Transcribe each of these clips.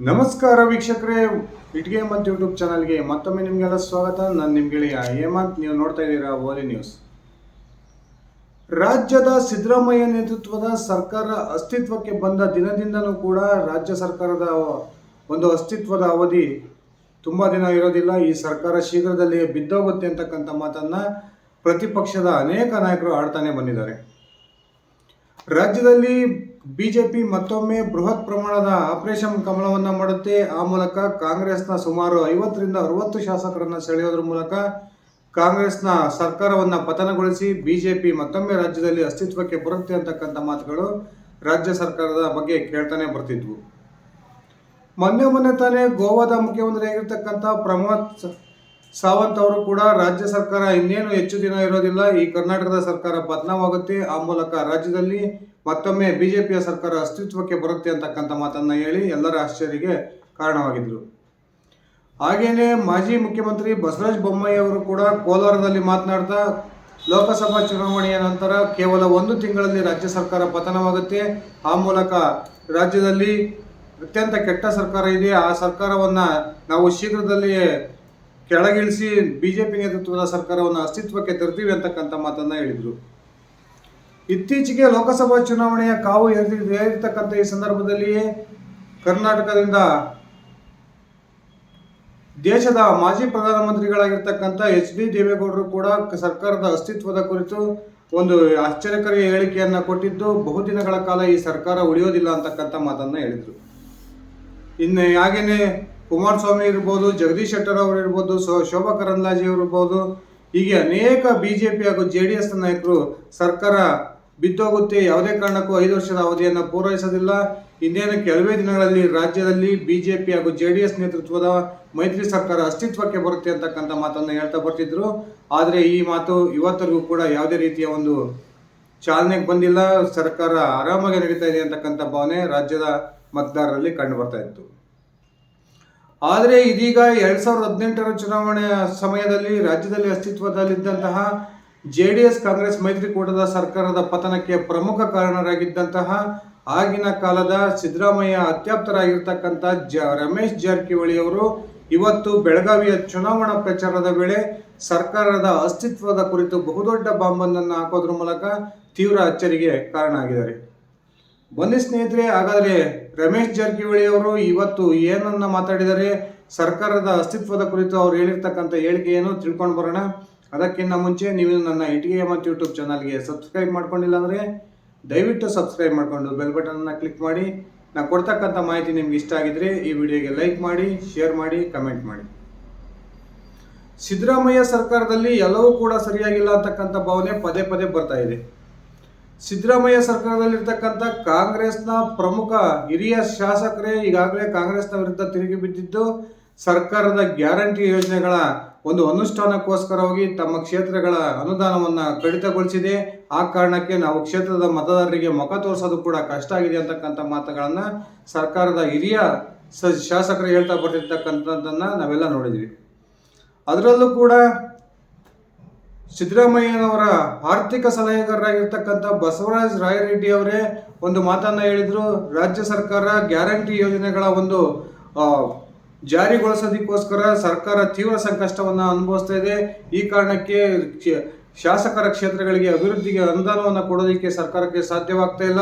ನಮಸ್ಕಾರ ವೀಕ್ಷಕರೇ, ಇಟ್ಗೆ ಮತ್ತು ಯೂಟ್ಯೂಬ್ ಚಾನಲ್ಗೆ ಮತ್ತೊಮ್ಮೆ ನಿಮಗೆಲ್ಲ ಸ್ವಾಗತ. ನಾನು ನಿಮ್ಮ ಗೆಳೆಯ ಹೇಮಂತ್. ನೀವು ನೋಡ್ತಾ ಇದ್ದೀರಾ ಓಲಿ ನ್ಯೂಸ್. ರಾಜ್ಯದ ಸಿದ್ದರಾಮಯ್ಯ ನೇತೃತ್ವದ ಸರ್ಕಾರ ಅಸ್ತಿತ್ವಕ್ಕೆ ಬಂದ ದಿನದಿಂದನೂ ಕೂಡ ರಾಜ್ಯ ಸರ್ಕಾರದ ಒಂದು ಅಸ್ತಿತ್ವದ ಅವಧಿ ತುಂಬ ದಿನ ಇರೋದಿಲ್ಲ. ಈ ಸರ್ಕಾರ ಶೀಘ್ರದಲ್ಲಿಯೇ ಬಿದ್ದೋಗುತ್ತೆ ಅಂತಕ್ಕಂಥ ಮಾತನ್ನು ಪ್ರತಿಪಕ್ಷದ ಅನೇಕ ನಾಯಕರು ಆಡ್ತಾನೆ ಬಂದಿದ್ದಾರೆ. ರಾಜ್ಯದಲ್ಲಿ ಬಿಜೆಪಿ ಮತ್ತೊಮ್ಮೆ ಬೃಹತ್ ಪ್ರಮಾಣದ ಆಪರೇಷನ್ ಕಮಲವನ್ನು ಮಾಡುತ್ತೆ. ಆ ಮೂಲಕ ಕಾಂಗ್ರೆಸ್ನ ಸುಮಾರು 50ರಿಂದ 60 ಶಾಸಕರನ್ನು ಸೆಳೆಯೋದ್ರ ಮೂಲಕ ಕಾಂಗ್ರೆಸ್ನ ಸರ್ಕಾರವನ್ನು ಪತನಗೊಳಿಸಿ ಬಿಜೆಪಿ ಮತ್ತೊಮ್ಮೆ ರಾಜ್ಯದಲ್ಲಿ ಅಸ್ತಿತ್ವಕ್ಕೆ ಬರುತ್ತೆ ಅಂತಕ್ಕಂಥ ಮಾತುಗಳು ರಾಜ್ಯ ಸರ್ಕಾರದ ಬಗ್ಗೆ ಕೇಳ್ತಾನೆ ಬರ್ತಿದ್ವು. ಮೊನ್ನೆ ತಾನೇ ಗೋವಾದ ಮುಖ್ಯಮಂತ್ರಿಯಾಗಿರ್ತಕ್ಕಂಥ ಪ್ರಮೋದ್ ಸಾವಂತ್ ಅವರು ಕೂಡ ರಾಜ್ಯ ಸರ್ಕಾರ ಇನ್ನೇನು ಹೆಚ್ಚು ದಿನ ಇರೋದಿಲ್ಲ, ಈ ಕರ್ನಾಟಕದ ಸರ್ಕಾರ ಪತನವಾಗುತ್ತೆ, ಆ ಮೂಲಕ ರಾಜ್ಯದಲ್ಲಿ ಮತ್ತೊಮ್ಮೆ ಬಿಜೆಪಿಯ ಸರ್ಕಾರ ಅಸ್ತಿತ್ವಕ್ಕೆ ಬರುತ್ತೆ ಅಂತಕ್ಕಂಥ ಮಾತನ್ನು ಹೇಳಿ ಎಲ್ಲರ ಆಶ್ಚರ್ಯಕ್ಕೆ ಕಾರಣವಾಗಿದ್ದರು. ಹಾಗೇನೆ ಮಾಜಿ ಮುಖ್ಯಮಂತ್ರಿ ಬಸವರಾಜ ಬೊಮ್ಮಾಯಿ ಅವರು ಕೂಡ ಕೋಲಾರದಲ್ಲಿ ಮಾತನಾಡ್ತಾ ಲೋಕಸಭಾ ಚುನಾವಣೆಯ ನಂತರ ಕೇವಲ 1 ತಿಂಗಳಲ್ಲಿ ರಾಜ್ಯ ಸರ್ಕಾರ ಪತನವಾಗುತ್ತೆ, ಆ ಮೂಲಕ ರಾಜ್ಯದಲ್ಲಿ ಅತ್ಯಂತ ಕೆಟ್ಟ ಸರ್ಕಾರ ಇದೆ, ಆ ಸರ್ಕಾರವನ್ನು ನಾವು ಶೀಘ್ರದಲ್ಲಿಯೇ ಕೆಳಗಿಳಿಸಿ ಬಿಜೆಪಿ ನೇತೃತ್ವದ ಸರ್ಕಾರವನ್ನು ಅಸ್ತಿತ್ವಕ್ಕೆ ತರ್ತೀವಿ ಅಂತಕ್ಕಂಥ ಮಾತನ್ನು ಹೇಳಿದರು. ಇತ್ತೀಚೆಗೆ ಲೋಕಸಭಾ ಚುನಾವಣೆಯ ಕಾವು ಏರಿರ್ತಕ್ಕಂಥ ಈ ಸಂದರ್ಭದಲ್ಲಿಯೇ ಕರ್ನಾಟಕದಿಂದ ದೇಶದ ಮಾಜಿ ಪ್ರಧಾನಮಂತ್ರಿಗಳಾಗಿರ್ತಕ್ಕಂಥ ಎಚ್ ಡಿ ದೇವೇಗೌಡರು ಕೂಡ ಸರ್ಕಾರದ ಅಸ್ತಿತ್ವದ ಕುರಿತು ಒಂದು ಆಶ್ಚರ್ಯಕರ ಹೇಳಿಕೆಯನ್ನು ಕೊಟ್ಟಿದ್ದು, ಬಹುದಿನಗಳ ಕಾಲ ಈ ಸರ್ಕಾರ ಉಳಿಯೋದಿಲ್ಲ ಅಂತಕ್ಕಂಥ ಮಾತನ್ನು ಹೇಳಿದರು. ಇನ್ನು ಹಾಗೇನೆ ಕುಮಾರಸ್ವಾಮಿ ಇರ್ಬೋದು, ಜಗದೀಶ್ ಶೆಟ್ಟರ್ ಅವರು ಇರ್ಬೋದು, ಶೋಭಾ ಕರಂದ್ಲಾಜೆ ಅವರು ಇರ್ಬೋದು, ಹೀಗೆ ಅನೇಕ ಬಿಜೆಪಿ ಹಾಗೂ JDS ನಾಯಕರು ಸರ್ಕಾರ ಬಿದ್ದೋಗುತ್ತೆ, ಯಾವುದೇ ಕಾರಣಕ್ಕೂ 5 ವರ್ಷದ ಅವಧಿಯನ್ನು ಪೂರೈಸೋದಿಲ್ಲ, ಇನ್ನೇನು ಕೆಲವೇ ದಿನಗಳಲ್ಲಿ ರಾಜ್ಯದಲ್ಲಿ ಬಿಜೆಪಿ ಹಾಗೂ JDS ನೇತೃತ್ವದ ಮೈತ್ರಿ ಸರ್ಕಾರ ಅಸ್ತಿತ್ವಕ್ಕೆ ಬರುತ್ತೆ ಅಂತಕ್ಕಂಥ ಮಾತನ್ನು ಹೇಳ್ತಾ ಬರ್ತಿದ್ರು. ಆದರೆ ಈ ಮಾತು ಇವತ್ತರೆಗೂ ಕೂಡ ಯಾವುದೇ ರೀತಿಯ ಒಂದು ಚಾಲನೆಗೆ ಬಂದಿಲ್ಲ. ಸರ್ಕಾರ ಆರಾಮಾಗಿ ನಡೀತಾ ಇದೆ ಅಂತಕ್ಕಂಥ ಭಾವನೆ ರಾಜ್ಯದ ಮತದಾರರಲ್ಲಿ ಕಂಡು ಬರ್ತಾ ಇತ್ತು. ಆದರೆ ಇದೀಗ 2018ರ ಚುನಾವಣೆಯ ಸಮಯದಲ್ಲಿ ರಾಜ್ಯದಲ್ಲಿ ಅಸ್ತಿತ್ವದಲ್ಲಿದ್ದಂತಹ JDS ಕಾಂಗ್ರೆಸ್ ಮೈತ್ರಿಕೂಟದ ಸರ್ಕಾರದ ಪತನಕ್ಕೆ ಪ್ರಮುಖ ಕಾರಣರಾಗಿದ್ದಂತಹ ಆಗಿನ ಕಾಲದ ಸಿದ್ದರಾಮಯ್ಯ ಅತ್ಯಾಪ್ತರಾಗಿರ್ತಕ್ಕಂಥ ರಮೇಶ್ ಜಾರಕಿಹೊಳಿ ಅವರು ಇವತ್ತು ಬೆಳಗಾವಿಯ ಚುನಾವಣಾ ಪ್ರಚಾರದ ವೇಳೆ ಸರ್ಕಾರದ ಅಸ್ತಿತ್ವದ ಕುರಿತು ಬಹುದೊಡ್ಡ ಬಾಂಬನ್ನು ಹಾಕೋದ್ರ ಮೂಲಕ ತೀವ್ರ ಅಚ್ಚರಿಗೆ ಕಾರಣ ಆಗಿದ್ದಾರೆ. ಬನ್ನಿ ಸ್ನೇಹಿತರೆ, ಹಾಗಾದರೆ ರಮೇಶ್ ಜಾರಕಿಹೊಳಿ ಅವರು ಇವತ್ತು ಏನನ್ನ ಮಾತಾಡಿದರೆ, ಸರ್ಕಾರದ ಅಸ್ತಿತ್ವದ ಕುರಿತು ಅವ್ರು ಹೇಳಿರ್ತಕ್ಕಂಥ ಹೇಳಿಕೆ ಏನು ತಿಳ್ಕೊಂಡು ಬರೋಣ. ಅದಕ್ಕಿಂತ ಮುಂಚೆ ನೀವು ನನ್ನ ಇಟಿಗೆ ಮತ್ತು ಯೂಟ್ಯೂಬ್ ಚಾನಲ್ಗೆ ಸಬ್ಸ್ಕ್ರೈಬ್ ಮಾಡ್ಕೊಂಡಿಲ್ಲ ಅಂದರೆ ದಯವಿಟ್ಟು ಸಬ್ಸ್ಕ್ರೈಬ್ ಮಾಡಿಕೊಂಡು ಬೆಲ್ ಬಟನ್ನ ಕ್ಲಿಕ್ ಮಾಡಿ. ನಾನು ಕೊಡ್ತಕ್ಕಂಥ ಮಾಹಿತಿ ನಿಮ್ಗೆ ಇಷ್ಟ ಆಗಿದ್ರೆ ಈ ವಿಡಿಯೋಗೆ ಲೈಕ್ ಮಾಡಿ, ಶೇರ್ ಮಾಡಿ, ಕಮೆಂಟ್ ಮಾಡಿ. ಸಿದ್ದರಾಮಯ್ಯ ಸರ್ಕಾರದಲ್ಲಿ ಎಲ್ಲವೂ ಕೂಡ ಸರಿಯಾಗಿಲ್ಲ ಅಂತಕ್ಕಂಥ ಭಾವನೆ ಪದೇ ಪದೇ ಬರ್ತಾ ಇದೆ. ಸಿದ್ದರಾಮಯ್ಯ ಸರ್ಕಾರದಲ್ಲಿರ್ತಕ್ಕಂಥ ಕಾಂಗ್ರೆಸ್ನ ಪ್ರಮುಖ ಹಿರಿಯ ಶಾಸಕರೇ ಈಗಾಗಲೇ ಕಾಂಗ್ರೆಸ್ನ ವಿರುದ್ಧ ತಿರುಗಿ ಬಿದ್ದಿದ್ದು, ಸರ್ಕಾರದ ಗ್ಯಾರಂಟಿ ಯೋಜನೆಗಳ ಒಂದು ಅನುಷ್ಠಾನಕ್ಕೋಸ್ಕರವಾಗಿ ತಮ್ಮ ಕ್ಷೇತ್ರಗಳ ಅನುದಾನವನ್ನು ಕಡಿತಗೊಳಿಸಿದೆ. ಆ ಕಾರಣಕ್ಕೆ ನಾವು ಕ್ಷೇತ್ರದ ಮತದಾರರಿಗೆ ಮುಖ ತೋರಿಸೋದು ಕೂಡ ಕಷ್ಟ ಆಗಿದೆ ಅಂತಕ್ಕಂಥ ಮಾತುಗಳನ್ನು ಸರ್ಕಾರದ ಹಿರಿಯ ಶಾಸಕರು ಹೇಳ್ತಾ ಬರ್ತಿರ್ತಕ್ಕಂಥದ್ದನ್ನು ನಾವೆಲ್ಲ ನೋಡಿದ್ವಿ. ಅದರಲ್ಲೂ ಕೂಡ ಸಿದ್ದರಾಮಯ್ಯನವರ ಆರ್ಥಿಕ ಸಲಹೆಗಾರರಾಗಿರ್ತಕ್ಕಂಥ ಬಸವರಾಜ ರಾಯರೆಡ್ಡಿ ಅವರೇ ಒಂದು ಮಾತನ್ನು ಹೇಳಿದರು. ರಾಜ್ಯ ಸರ್ಕಾರ ಗ್ಯಾರಂಟಿ ಯೋಜನೆಗಳ ಒಂದು ಜಾರಿಗೊಳಿಸೋದಕ್ಕೋಸ್ಕರ ಸರ್ಕಾರ ತೀವ್ರ ಸಂಕಷ್ಟವನ್ನು ಅನುಭವಿಸ್ತಾ ಇದೆ. ಈ ಕಾರಣಕ್ಕೆ ಶಾಸಕರ ಕ್ಷೇತ್ರಗಳಿಗೆ ಅಭಿವೃದ್ಧಿಗೆ ಅನುದಾನವನ್ನು ಕೊಡೋದಕ್ಕೆ ಸರ್ಕಾರಕ್ಕೆ ಸಾಧ್ಯವಾಗ್ತಾ ಇಲ್ಲ.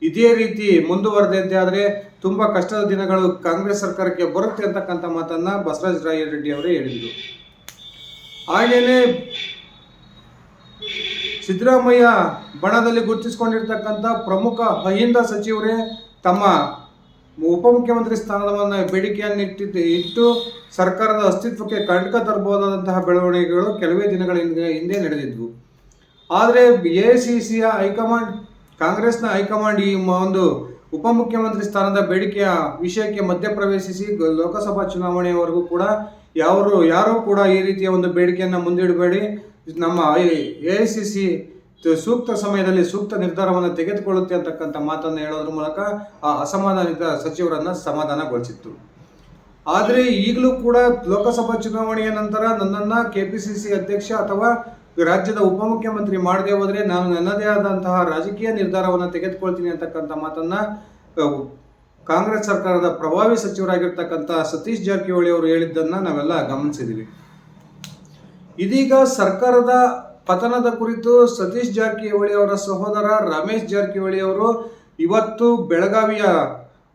ಇದೇ ರೀತಿ ಮುಂದುವರೆದಂತೆ ಆದರೆ ತುಂಬ ಕಷ್ಟದ ದಿನಗಳು ಕಾಂಗ್ರೆಸ್ ಸರ್ಕಾರಕ್ಕೆ ಬರುತ್ತೆ ಅಂತಕ್ಕಂಥ ಮಾತನ್ನು ಬಸವರಾಜ ರಾಯರೆಡ್ಡಿ ಅವರೇ ಹೇಳಿದರು. ಹಾಗೆಯೇ ಸಿದ್ದರಾಮಯ್ಯ ಬಣದಲ್ಲಿ ಗುರುತಿಸಿಕೊಂಡಿರ್ತಕ್ಕಂಥ ಪ್ರಮುಖ ಅಹಿಂದ ಸಚಿವರೇ ತಮ್ಮ ಉಪಮುಖ್ಯಮಂತ್ರಿ ಸ್ಥಾನವನ್ನು ಬೇಡಿಕೆಯನ್ನು ಇಟ್ಟು ಸರ್ಕಾರದ ಅಸ್ತಿತ್ವಕ್ಕೆ ಕಂಟಕ ತರಬಹುದಾದಂತಹ ಬೆಳವಣಿಗೆಗಳು ಕೆಲವೇ ದಿನಗಳ ಹಿಂದೆ ನಡೆದಿದ್ವು. ಆದರೆ AICCಯ ಹೈಕಮಾಂಡ್, ಕಾಂಗ್ರೆಸ್ನ ಹೈಕಮಾಂಡ್ ಈ ಒಂದು ಉಪಮುಖ್ಯಮಂತ್ರಿ ಸ್ಥಾನದ ಬೇಡಿಕೆಯ ವಿಷಯಕ್ಕೆ ಮಧ್ಯಪ್ರವೇಶಿಸಿ ಲೋಕಸಭಾ ಚುನಾವಣೆಯವರೆಗೂ ಕೂಡ ಯಾರೂ ಕೂಡ ಈ ರೀತಿಯ ಒಂದು ಬೇಡಿಕೆಯನ್ನು ಮುಂದಿಡಬೇಡಿ, ನಮ್ಮ AICC ಸೂಕ್ತ ಸಮಯದಲ್ಲಿ ಸೂಕ್ತ ನಿರ್ಧಾರವನ್ನು ತೆಗೆದುಕೊಳ್ಳುತ್ತೆ ಅಂತಕ್ಕಂಥ ಮಾತನ್ನು ಹೇಳೋದ್ರ ಮೂಲಕ ಆ ಅಸಮಾಧಾನಿತ ಸಚಿವರನ್ನು ಸಮಾಧಾನಗೊಳಿಸಿತ್ತು. ಆದರೆ ಈಗಲೂ ಕೂಡ ಲೋಕಸಭಾ ಚುನಾವಣೆಯ ನಂತರ ನನ್ನನ್ನು KPCC ಅಧ್ಯಕ್ಷ ಅಥವಾ ರಾಜ್ಯದ ಉಪಮುಖ್ಯಮಂತ್ರಿ ಮಾಡದೆ ಹೋದರೆ ನಾನು ನನ್ನದೇ ಆದಂತಹ ರಾಜಕೀಯ ನಿರ್ಧಾರವನ್ನು ತೆಗೆದುಕೊಳ್ತೀನಿ ಅಂತಕ್ಕಂಥ ಮಾತನ್ನು ಕಾಂಗ್ರೆಸ್ ಸರ್ಕಾರದ ಪ್ರಭಾವಿ ಸಚಿವರಾಗಿರ್ತಕ್ಕಂಥ ಸತೀಶ್ ಜಾರಕಿಹೊಳಿ ಅವರು ಹೇಳಿದ್ದನ್ನು ನಾವೆಲ್ಲ ಗಮನಿಸಿದ್ದೀವಿ. ಇದೀಗ ಸರ್ಕಾರದ ಪತನದ ಕುರಿತು ಸತೀಶ್ ಜಾರಕಿಹೊಳಿ ಅವರ ಸಹೋದರ ರಮೇಶ್ ಜಾರಕಿಹೊಳಿ ಅವರು ಇವತ್ತು ಬೆಳಗಾವಿಯ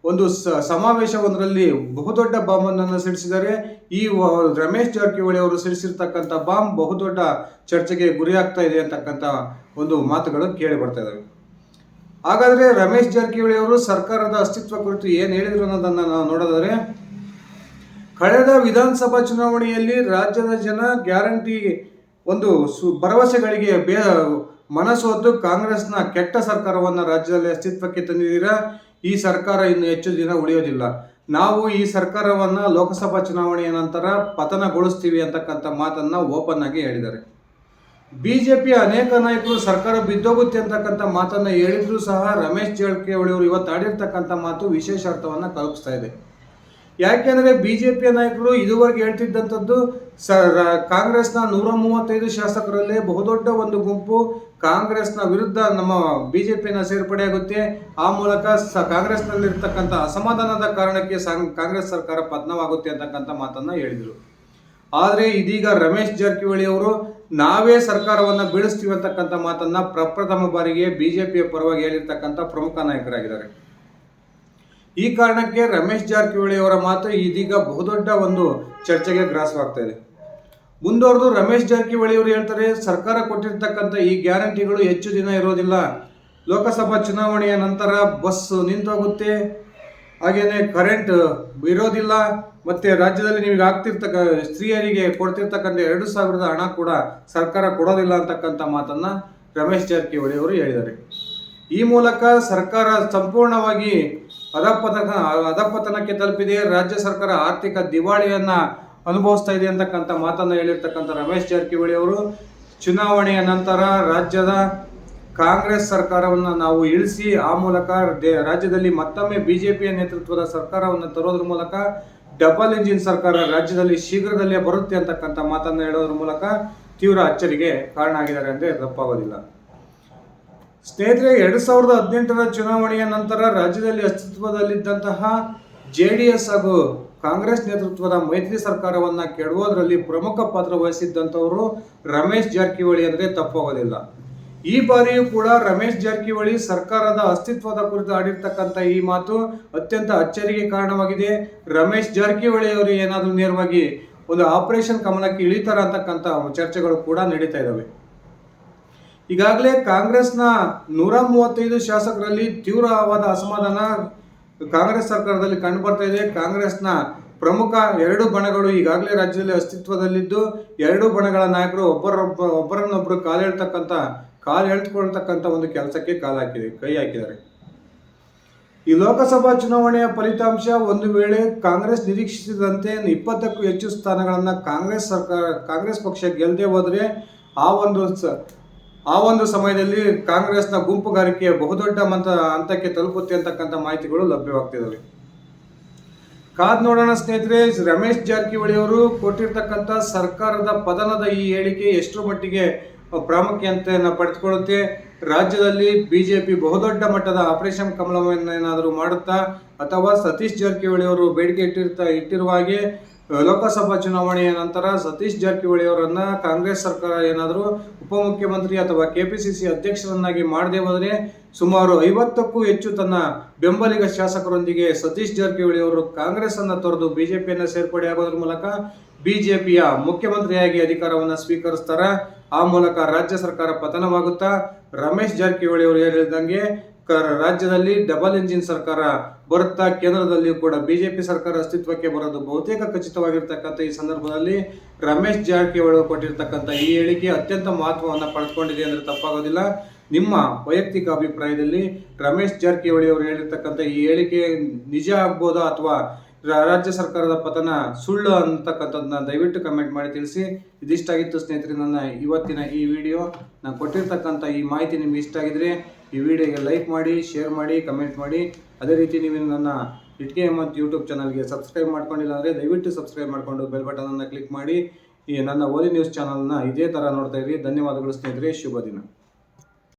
ಒಂದು ಸಮಾವೇಶವೊಂದರಲ್ಲಿ ಬಹುದೊಡ್ಡ ಬಾಂಬನ್ನು ಸಿಡಿಸಿದ್ದಾರೆ. ಈ ರಮೇಶ್ ಜಾರಕಿಹೊಳಿ ಅವರು ಸಿಡಿಸಿರ್ತಕ್ಕಂಥ ಬಾಂಬ್ ಬಹುದೊಡ್ಡ ಚರ್ಚೆಗೆ ಗುರಿಯಾಗ್ತಾ ಇದೆ ಅಂತಕ್ಕಂಥ ಒಂದು ಮಾತುಗಳು ಕೇಳಿ ಬರ್ತಾ ಇದ್ದಾವೆ. ಹಾಗಾದರೆ ರಮೇಶ್ ಜಾರಕಿಹೊಳಿ ಅವರು ಸರ್ಕಾರದ ಅಸ್ತಿತ್ವ ಕುರಿತು ಏನು ಹೇಳಿದ್ರು ಅನ್ನೋದನ್ನು ನಾವು ನೋಡೋದಾದ್ರೆ, ಕಳೆದ ವಿಧಾನಸಭಾ ಚುನಾವಣೆಯಲ್ಲಿ ರಾಜ್ಯದ ಜನ ಗ್ಯಾರಂಟಿ ಒಂದು ಭರವಸೆಗಳಿಗೆ ಮನಸೋತು ಕಾಂಗ್ರೆಸ್ನ ಕೆಟ್ಟ ಸರ್ಕಾರವನ್ನು ರಾಜ್ಯದಲ್ಲಿ ಅಸ್ತಿತ್ವಕ್ಕೆ ತಂದಿದ್ದೀರಾ. ಈ ಸರ್ಕಾರ ಇನ್ನು ಹೆಚ್ಚು ದಿನ ಉಳಿಯೋದಿಲ್ಲ. ನಾವು ಈ ಸರ್ಕಾರವನ್ನು ಲೋಕಸಭಾ ಚುನಾವಣೆಯ ನಂತರ ಪತನಗೊಳಿಸ್ತೀವಿ ಅಂತಕ್ಕಂಥ ಮಾತನ್ನು ಓಪನ್ ಆಗಿ ಹೇಳಿದ್ದಾರೆ. ಬಿಜೆಪಿಯ ಅನೇಕ ನಾಯಕರು ಸರ್ಕಾರ ಬಿದ್ದೋಗುತ್ತೆ ಅಂತಕ್ಕಂಥ ಮಾತನ್ನು ಹೇಳಿದ್ರು ಸಹ ರಮೇಶ್ ಜಾರಕಿಹೊಳಿ ಅವರು ಇವತ್ತು ಆಡಿರ್ತಕ್ಕಂಥ ಮಾತು ವಿಶೇಷ ಅರ್ಥವನ್ನು ಕಲ್ಪಿಸ್ತಾ ಇದೆ. ಯಾಕೆಂದರೆ ಬಿಜೆಪಿಯ ನಾಯಕರು ಇದುವರೆಗೆ ಹೇಳ್ತಿದ್ದಂಥದ್ದು ಕಾಂಗ್ರೆಸ್ನ 135 ಶಾಸಕರಲ್ಲೇ ಬಹುದೊಡ್ಡ ಒಂದು ಗುಂಪು ಕಾಂಗ್ರೆಸ್ನ ವಿರುದ್ಧ ನಮ್ಮ ಬಿಜೆಪಿಯನ್ನು ಸೇರ್ಪಡೆಯಾಗುತ್ತೆ. ಆ ಮೂಲಕ ಕಾಂಗ್ರೆಸ್ನಲ್ಲಿರ್ತಕ್ಕಂಥ ಅಸಮಾಧಾನದ ಕಾರಣಕ್ಕೆ ಕಾಂಗ್ರೆಸ್ ಸರ್ಕಾರ ಪತನವಾಗುತ್ತೆ ಅಂತಕ್ಕಂಥ ಮಾತನ್ನು ಹೇಳಿದರು. ಆದರೆ ಇದೀಗ ರಮೇಶ್ ಜಾರಕಿಹೊಳಿ ಅವರು ನಾವೇ ಸರ್ಕಾರವನ್ನು ಬೀಳಿಸ್ತೀವಿ ಅಂತಕ್ಕಂಥ ಮಾತನ್ನು ಪ್ರಪ್ರಥಮ ಬಾರಿಗೆ ಬಿಜೆಪಿಯ ಪರವಾಗಿ ಹೇಳಿರ್ತಕ್ಕಂಥ ಪ್ರಮುಖ ನಾಯಕರಾಗಿದ್ದಾರೆ. ಈ ಕಾರಣಕ್ಕೆ ರಮೇಶ್ ಜಾರಕಿಹೊಳಿ ಅವರ ಮಾತು ಇದೀಗ ಬಹುದೊಡ್ಡ ಒಂದು ಚರ್ಚೆಗೆ ಗ್ರಾಸವಾಗ್ತಾ ಇದೆ. ಮುಂದುವರೆದು ರಮೇಶ್ ಜಾರಕಿಹೊಳಿ ಅವರು ಹೇಳ್ತಾರೆ, ಸರ್ಕಾರ ಕೊಟ್ಟಿರ್ತಕ್ಕಂಥ ಈ ಗ್ಯಾರಂಟಿಗಳು ಹೆಚ್ಚು ದಿನ ಇರೋದಿಲ್ಲ. ಲೋಕಸಭಾ ಚುನಾವಣೆಯ ನಂತರ ಬಸ್ ನಿಂತೋಗುತ್ತೆ, ಹಾಗೇನೆ ಕರೆಂಟ್ ಇರೋದಿಲ್ಲ, ಮತ್ತೆ ರಾಜ್ಯದಲ್ಲಿ ನಿಮಗೆ ಸ್ತ್ರೀಯರಿಗೆ ಕೊಡ್ತಿರ್ತಕ್ಕಂಥ 2,000 ಹಣ ಕೂಡ ಸರ್ಕಾರ ಕೊಡೋದಿಲ್ಲ ಅಂತಕ್ಕಂಥ ಮಾತನ್ನ ರಮೇಶ್ ಜಾರಕಿಹೊಳಿ ಅವರು ಹೇಳಿದ್ದಾರೆ. ಈ ಮೂಲಕ ಸರ್ಕಾರ ಸಂಪೂರ್ಣವಾಗಿ ಅಧಪತನಕ್ಕೆ ತಲುಪಿದೆ. ರಾಜ್ಯ ಸರ್ಕಾರ ಆರ್ಥಿಕ ದಿವಾಳಿಯನ್ನ ಅನುಭವಿಸ್ತಾ ಇದೆ ಅಂತಕ್ಕಂಥ ಮಾತನ್ನು ಹೇಳಿರ್ತಕ್ಕಂಥ ರಮೇಶ್ ಜಾರಕಿಹೊಳಿ ಅವರು ಚುನಾವಣೆಯ ನಂತರ ರಾಜ್ಯದ ಕಾಂಗ್ರೆಸ್ ಸರ್ಕಾರವನ್ನು ನಾವು ಇಳಿಸಿ ಆ ಮೂಲಕ ರಾಜ್ಯದಲ್ಲಿ ಮತ್ತೊಮ್ಮೆ ಬಿಜೆಪಿಯ ನೇತೃತ್ವದ ಸರ್ಕಾರವನ್ನು ತರೋದ್ರ ಮೂಲಕ ಡಬಲ್ ಇಂಜಿನ್ ಸರ್ಕಾರ ರಾಜ್ಯದಲ್ಲಿ ಶೀಘ್ರದಲ್ಲೇ ಬರುತ್ತೆ ಅಂತಕ್ಕಂಥ ಮಾತನ್ನು ಹೇಳೋದ್ರ ಮೂಲಕ ತೀವ್ರ ಅಚ್ಚರಿಗೆ ಕಾರಣ ಆಗಿದ್ದಾರೆ ಅಂದರೆ ತಪ್ಪಾಗೋದಿಲ್ಲ. ಸ್ನೇಹಿತರೆ, 2018ರ ಚುನಾವಣೆಯ ನಂತರ ರಾಜ್ಯದಲ್ಲಿ ಅಸ್ತಿತ್ವದಲ್ಲಿದ್ದಂತಹ JDS ಹಾಗೂ ಕಾಂಗ್ರೆಸ್ ನೇತೃತ್ವದ ಮೈತ್ರಿ ಸರ್ಕಾರವನ್ನು ಕೆಡವೋದ್ರಲ್ಲಿ ಪ್ರಮುಖ ಪಾತ್ರ ವಹಿಸಿದ್ದಂಥವರು ರಮೇಶ್ ಜಾರಕಿಹೊಳಿ ಅಂದರೆ ತಪ್ಪಾಗೋದಿಲ್ಲ. ಈ ಬಾರಿಯೂ ಕೂಡ ರಮೇಶ್ ಜಾರಕಿಹೊಳಿ ಸರ್ಕಾರದ ಅಸ್ತಿತ್ವದ ಕುರಿತು ಆಡಿರ್ತಕ್ಕಂಥ ಈ ಮಾತು ಅತ್ಯಂತ ಅಚ್ಚರಿಗೆ ಕಾರಣವಾಗಿದೆ. ರಮೇಶ್ ಜಾರಕಿಹೊಳಿ ಅವರು ಏನಾದರೂ ನೇರವಾಗಿ ಒಂದು ಆಪರೇಷನ್ ಕಮಲಕ್ಕೆ ಇಳಿತಾರ ಅಂತಕ್ಕಂಥ ಚರ್ಚೆಗಳು ಕೂಡ ನಡೀತಾ ಇದ್ದಾವೆ. ಈಗಾಗಲೇ ಕಾಂಗ್ರೆಸ್ನ 135 ಶಾಸಕರಲ್ಲಿ ತೀವ್ರವಾದ ಅಸಮಾಧಾನ ಕಾಂಗ್ರೆಸ್ ಸರ್ಕಾರದಲ್ಲಿ ಕಂಡು ಬರ್ತಾ ಇದೆ. ಕಾಂಗ್ರೆಸ್ನ ಪ್ರಮುಖ 2 ಬಣಗಳು ಈಗಾಗಲೇ ರಾಜ್ಯದಲ್ಲಿ ಅಸ್ತಿತ್ವದಲ್ಲಿದ್ದು 2 ಬಣಗಳ ನಾಯಕರು ಒಬ್ಬರನ್ನೊಬ್ಬರು ಕಾಲು ಎಳ್ಕೊಳ್ತಕ್ಕಂಥ ಒಂದು ಕೆಲಸಕ್ಕೆ ಕೈ ಹಾಕಿದ್ದಾರೆ. ಈ ಲೋಕಸಭಾ ಚುನಾವಣೆಯ ಫಲಿತಾಂಶ ಒಂದು ವೇಳೆ ಕಾಂಗ್ರೆಸ್ ನಿರೀಕ್ಷಿಸಿದಂತೆ 20ಕ್ಕೂ ಹೆಚ್ಚು ಸ್ಥಾನಗಳನ್ನು ಕಾಂಗ್ರೆಸ್ ಪಕ್ಷ ಗೆಲ್ಲದೆ ಹೋದರೆ ಆ ಒಂದು ಸಮಯದಲ್ಲಿ ಕಾಂಗ್ರೆಸ್ನ ಗುಂಪುಗಾರಿಕೆ ಬಹುದೊಡ್ಡ ಹಂತಕ್ಕೆ ತಲುಪುತ್ತೆ ಅಂತಕ್ಕಂಥ ಮಾಹಿತಿಗಳು ಲಭ್ಯವಾಗ್ತಿದ್ದಾವೆ. ಕಾದ್ ನೋಡೋಣ ಸ್ನೇಹಿತರೆ, ರಮೇಶ್ ಜಾರಕಿಹೊಳಿ ಅವರು ಕೊಟ್ಟಿರ್ತಕ್ಕಂಥ ಸರ್ಕಾರದ ಪತನದ ಈ ಹೇಳಿಕೆ ಎಷ್ಟರ ಮಟ್ಟಿಗೆ ಪ್ರಾಮುಖ್ಯತೆಯನ್ನು ಪಡೆದುಕೊಳ್ಳುತ್ತೆ. ರಾಜ್ಯದಲ್ಲಿ ಬಿಜೆಪಿ ಬಹುದೊಡ್ಡ ಮಟ್ಟದ ಆಪರೇಷನ್ ಕಮಲವನ್ನೇನಾದರೂ ಮಾಡುತ್ತಾ ಅಥವಾ ಸತೀಶ್ ಜಾರಕಿಹೊಳಿ ಅವರು ಬೇಡಿಕೆ ಇಟ್ಟಿರುವ ಹಾಗೆ ಲೋಕಸಭಾ ಚುನಾವಣೆಯ ನಂತರ ಸತೀಶ್ ಜಾರಕಿಹೊಳಿ ಅವರನ್ನ ಕಾಂಗ್ರೆಸ್ ಸರ್ಕಾರ ಏನಾದರೂ ಉಪಮುಖ್ಯಮಂತ್ರಿ ಅಥವಾ KPCC ಅಧ್ಯಕ್ಷರನ್ನಾಗಿ ಮಾಡದೆ ಹೋದರೆ ಸುಮಾರು 50ಕ್ಕೂ ಹೆಚ್ಚು ತನ್ನ ಬೆಂಬಲಿಗ ಶಾಸಕರೊಂದಿಗೆ ಸತೀಶ್ ಜಾರಕಿಹೊಳಿ ಅವರು ಕಾಂಗ್ರೆಸ್ ಅನ್ನು ತೊರೆದು ಬಿಜೆಪಿಯನ್ನು ಸೇರ್ಪಡೆಯಾಗೋದ್ರ ಮೂಲಕ ಬಿಜೆಪಿಯ ಮುಖ್ಯಮಂತ್ರಿಯಾಗಿ ಅಧಿಕಾರವನ್ನು ಸ್ವೀಕರಿಸ್ತಾರ. ಆ ಮೂಲಕ ರಾಜ್ಯ ಸರ್ಕಾರ ಪತನವಾಗುತ್ತಾ ರಮೇಶ್ ಜಾರಕಿಹೊಳಿ ಅವರು ಹೇಳಿದಂಗೆ ರಾಜ್ಯದಲ್ಲಿ ಡಬಲ್ ಇಂಜಿನ್ ಸರ್ಕಾರ ಬರುತ್ತಾ, ಕೇಂದ್ರದಲ್ಲಿ ಕೂಡ ಬಿಜೆಪಿ ಸರ್ಕಾರ ಅಸ್ತಿತ್ವಕ್ಕೆ ಬರೋದು ಬಹುತೇಕ ಖಚಿತವಾಗಿರ್ತಕ್ಕಂಥ ಈ ಸಂದರ್ಭದಲ್ಲಿ ರಮೇಶ್ ಜಾರಕಿಹೊಳಿ ಕೊಟ್ಟಿರ್ತಕ್ಕಂಥ ಈ ಹೇಳಿಕೆ ಅತ್ಯಂತ ಮಹತ್ವವನ್ನು ಪಡೆದುಕೊಂಡಿದೆ ಅಂದರೆ ತಪ್ಪಾಗೋದಿಲ್ಲ. ನಿಮ್ಮ ವೈಯಕ್ತಿಕ ಅಭಿಪ್ರಾಯದಲ್ಲಿ ರಮೇಶ್ ಜಾರಕಿಹೊಳಿ ಅವರು ಹೇಳಿರ್ತಕ್ಕಂಥ ಈ ಹೇಳಿಕೆ ನಿಜ ಆಗ್ಬೋದಾ ಅಥವಾ ರಾಜ್ಯ ಸರ್ಕಾರದ ಪತನ ಸುಳ್ಳು ಅಂತಕ್ಕಂಥದ್ದನ್ನ ದಯವಿಟ್ಟು ಕಮೆಂಟ್ ಮಾಡಿ ತಿಳಿಸಿ. ಇದಿಷ್ಟಾಗಿತ್ತು ಸ್ನೇಹಿತರೆ ನನ್ನ ಇವತ್ತಿನ ಈ ವಿಡಿಯೋ. ನಾನು ಕೊಟ್ಟಿರ್ತಕ್ಕಂಥ ಈ ಮಾಹಿತಿ ನಿಮ್ಗೆ ಇಷ್ಟ ಆಗಿದ್ರೆ ಈ ವಿಡಿಯೋಗೆ ಲೈಕ್ ಮಾಡಿ, ಶೇರ್ ಮಾಡಿ, ಕಮೆಂಟ್ ಮಾಡಿ. ಅದೇ ರೀತಿ ನೀವು ನನ್ನ ಇಟ್ಕೆ ಮತ್ತು ಯೂಟ್ಯೂಬ್ ಚಾನಲ್ಗೆ ಸಬ್ಸ್ಕ್ರೈಬ್ ಮಾಡ್ಕೊಂಡಿಲ್ಲ ಅಂದರೆ ದಯವಿಟ್ಟು ಸಬ್ಸ್ಕ್ರೈಬ್ ಮಾಡಿಕೊಂಡು ಬೆಲ್ ಬಟನನ್ನು ಕ್ಲಿಕ್ ಮಾಡಿ ಈ ನನ್ನ ಓದಿ ನ್ಯೂಸ್ ಚಾನಲ್ನ ಇದೇ ಥರ ನೋಡ್ತಾ ಇರಿ. ಧನ್ಯವಾದಗಳು ಸ್ನೇಹಿತರೆ, ಶುಭ ದಿನ.